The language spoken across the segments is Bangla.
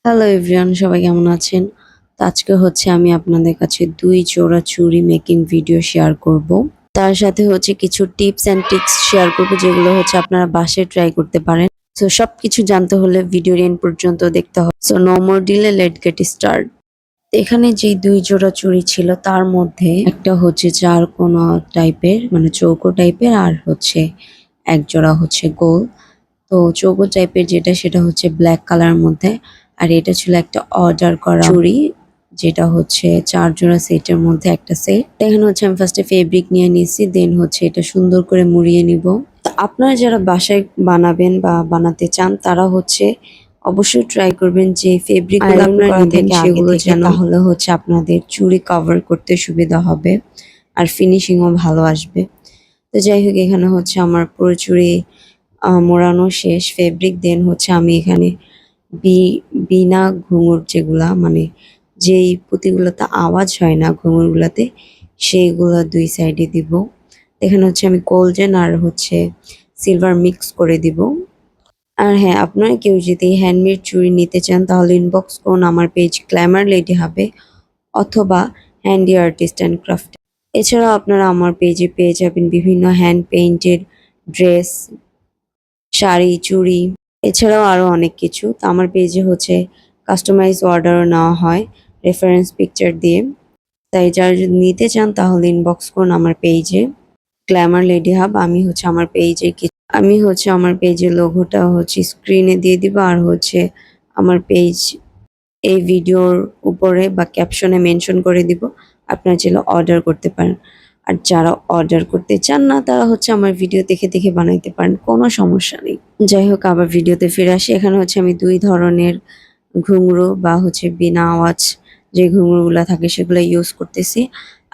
হ্যালো এভরিওয়ান, সবাই কেমন আছেন? তো আজকে হচ্ছে আমি আপনাদের কাছে ২ জোড়া চুড়ি মেকিং ভিডিও শেয়ার করব। তার সাথে হচ্ছে কিছু টিপস অ্যান্ড ট্রিক্স শেয়ার করব যেগুলো হচ্ছে আপনারা বাসায় ট্রাই করতে পারেন। সো সবকিছু জানতে হলে ভিডিওর এন্ড পর্যন্ত দেখতে হবে। So no more delay, let get start. এখানে যেই ২ জোড়া চুড়ি ছিল তার মধ্যে একটা হচ্ছে চারকোনা টাইপের মানে চৌকো টাইপের আর হচ্ছে এক জোড়া হচ্ছে গোল। তো চৌকো টাইপের যেটা সেটা হচ্ছে ব্ল্যাক কালারের মধ্যে, আর এটা ছিল একটা অর্ডার করা চুড়ি যেটা হচ্ছে ৪ জোড়া সেটের মধ্যে একটা সেট। এখানে হচ্ছে আমি ফার্স্টে ফেব্রিক নিয়ে নিয়েছি, দেন হচ্ছে এটা সুন্দর করে মুড়িয়ে নিব। তো আপনারা যারা বাসায় বানাবেন বা বানাতে চান তারা হচ্ছে অবশ্যই ট্রাই করবেন যে ফেব্রিকগুলো আপনারা নিবেন সেগুলো যেন, তাহলে হচ্ছে আপনাদের চুড়ি কভার করতে সুবিধা হবে আর ফিনিশিংও ভালো আসবে। তো যাই হোক, এখানে হচ্ছে আমার পুরো চুড়ি মোড়ানো শেষ ফেব্রিক। দেন হচ্ছে আমি এখানে বিনা ঘুঙুর যেগুলা মানে যেই পুঁতিগুলোতে আওয়াজ হয় না ঘুঙুরগুলাতে, সেইগুলো ২ সাইডে দিব। এখানে হচ্ছে আমি গোল্ডেন আর হচ্ছে সিলভার মিক্স করে দিব। আর হ্যাঁ, আপনারা কেউ যদি হ্যান্ডমেড চুড়ি নিতে চান তাহলে ইনবক্স করুন আমার পেজ গ্ল্যামার লেডি হাবে অথবা হ্যান্ডি আর্টিস্ট অ্যান্ড ক্রাফট। এছাড়াও আপনারা আমার পেজে পেয়ে যাবেন বিভিন্ন হ্যান্ড পেইন্টেড ড্রেস, শাড়ি, চুড়ি, এছাড়াও আরো অনেক কিছু। তো আমার পেজে হচ্ছে কাস্টমাইজ অর্ডারও নেওয়া হয় রেফারেন্স পিকচার দিয়ে। তাই যারা যদি নিতে চান তাহলে ইনবক্স করুন আমার পেজে গ্ল্যামার লেডি হাব। আমি হচ্ছে আমার পেজের লোগোটা হচ্ছে স্ক্রিনে দিয়ে দিব, আর হচ্ছে আমার পেজ এই ভিডিওর উপরে বা ক্যাপশনে মেনশন করে দিব। আপনারা চাইলে অর্ডার করতে পারেন। আর যারা অর্ডার করতে চান না তারা হচ্ছে আমার ভিডিও দেখে দেখে বানাইতে পারেন, কোনো সমস্যা নেই। যাই হোক, আবার ভিডিওতে ফিরে আসি। এখানে হচ্ছে আমি ২ ধরনের ঘুঙরু বা হচ্ছে বিনা আওয়াজ যে ঘুঙরুগুলা থাকে সেগুলা ইউজ করতেছি।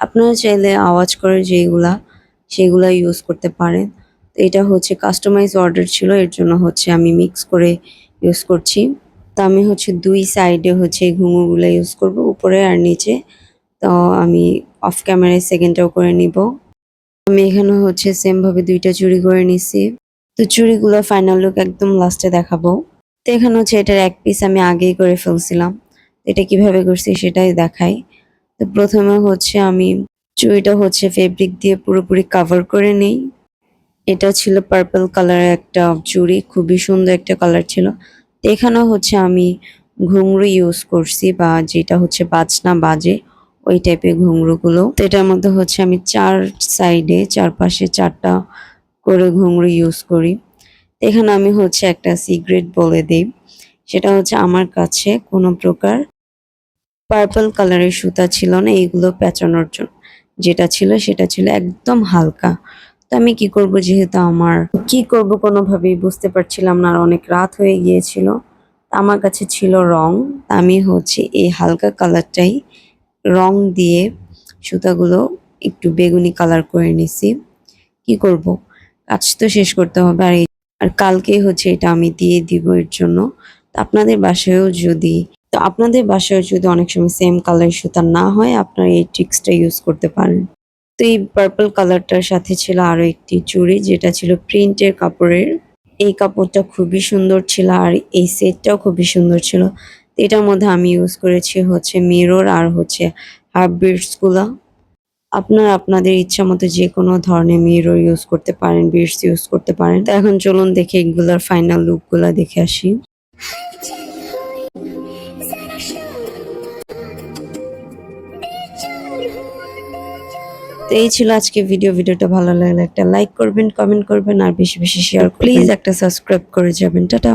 আপনারা চাইলে আওয়াজ করে যেগুলা সেগুলা ইউজ করতে পারেন। তো এটা হচ্ছে কাস্টমাইজ অর্ডার ছিল, এর জন্য হচ্ছে আমি মিক্স করে ইউজ করছি। তো আমি হচ্ছে ২ সাইডে হচ্ছে এই ঘুঙুরগুলা ইউজ করব, উপরে আর নিচে। তো আমি অফ ক্যামেরায় সেকেন্ডটাও করে নিব। আমি এখানে হচ্ছে সেম ভাবে ২টা চুড়ি করে নিছি। তো চুড়িগুলো ফাইনাল লুক একদম লাস্টে দেখাবো। তো এখানে হচ্ছে এটার এক পিস আমি আগেই করে ফেলছিলাম। এটা কিভাবে করছি সেটাই দেখাই। তো প্রথমে হচ্ছে আমি চুড়িটা হচ্ছে ফেব্রিক দিয়ে পুরোপুরি কভার করে নেই। এটা ছিল পার্পল কালারের একটা চুড়ি, খুবই সুন্দর একটা কালার ছিল। তো এখানেও হচ্ছে আমি ঘুঙরু ইউজ করছি বা যেটা হচ্ছে বাজনা বাজে ওই টাইপের ঘুঙরুগুলো। তো এটার মধ্যে হচ্ছে আমি ৪ সাইডে চারপাশে ৪টা করে ঘুঙরু ইউজ করি। তো এখানে আমি হচ্ছে একটা সিক্রেট বলে দিই, সেটা হচ্ছে আমার কাছে কোনো প্রকার পার্পল কালারের সুতা ছিল না এইগুলো পেঁচানোর জন্য। যেটা ছিল সেটা ছিল একদম হালকা। তো আমি কি করব, যেহেতু কি করব কোনোভাবেই বুঝতে পারছিলাম না আর অনেক রাত হয়ে গিয়েছিল। আমার কাছে ছিল রং। আমি হচ্ছে এই হালকা কালারটাই রং দিয়ে সুতাগুলো একটু বেগুনি কালার করে নিছি। কি করব, কাজ তো শেষ করতে হবে। আর কালকেই হচ্ছে এটা আমি দিয়ে দিব এর জন্য। তো আপনাদের বাসায়ও যদি অনেক সময় সেম কালারের সুতা না হয়, আপনারা এই ট্রিক্সটা ইউজ করতে পারেন। তো এই পার্পল কালারটার সাথে ছিল আরো একটি চুড়ি যেটা ছিল প্রিন্টের কাপড়ের। এই কাপড়টা খুবই সুন্দর ছিল আর এই সেটটাও খুবই সুন্দর ছিল। তো এটার মধ্যে আমি ইউজ করেছি হচ্ছে মিরর আর হচ্ছে হার্ব বিটস গুলা। আপনারা আপনাদের ইচ্ছা মতো যে কোনো ধরনের মিরর ইউজ করতে পারেন, বিটস ইউজ করতে পারেন। তো এখন চলুন দেখে এগুলার ফাইনাল লুক গুলা দেখে আসি। তো এই ছিল আজকে ভিডিওটা ভালো লাগলে একটা লাইক করবেন, কমেন্ট করবেন আর বেশি বেশি শেয়ার করবেন। প্লিজ একটা সাবস্ক্রাইব করে যাবেন। টাটা।